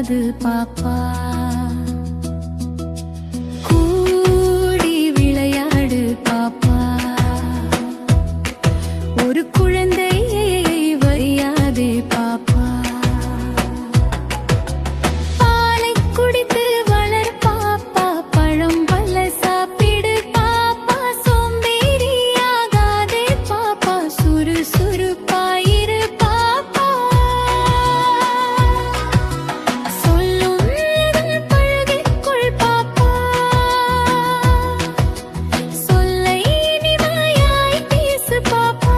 ஆகாது பாப்பா. கூடி விளையாடு பாப்பா. ஒரு குழந்தையை வையாதே பாப்பா. பாலை குடித்து வளர் பாப்பா. பழம் பல சாப்பிடு பாப்பா. சோம்பேறியாகாதே பாப்பா. சுறுசுறுப்பாயிரு பாப்பா. சொல்லும் பழகிக்கொள் பாப்பா. சொல்லை இனிமையாய் பேசு பாப்பா.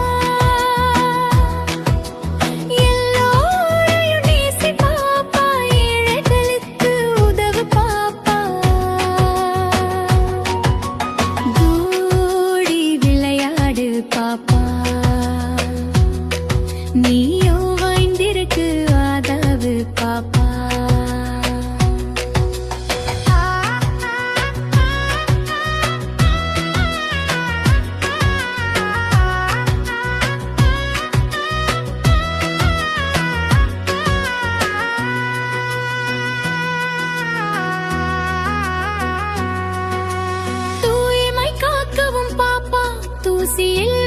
எல்லோரையும் நேசி பாப்பா. ஏழைகளுக்கு உதவு பாப்பா. கூடி விளையாடு பாப்பா. நீயோ வாய்ந்திருக்கு ஆதரவு பாப்பா. தூய்மை காக்கவும் பாப்பா. தூசியில்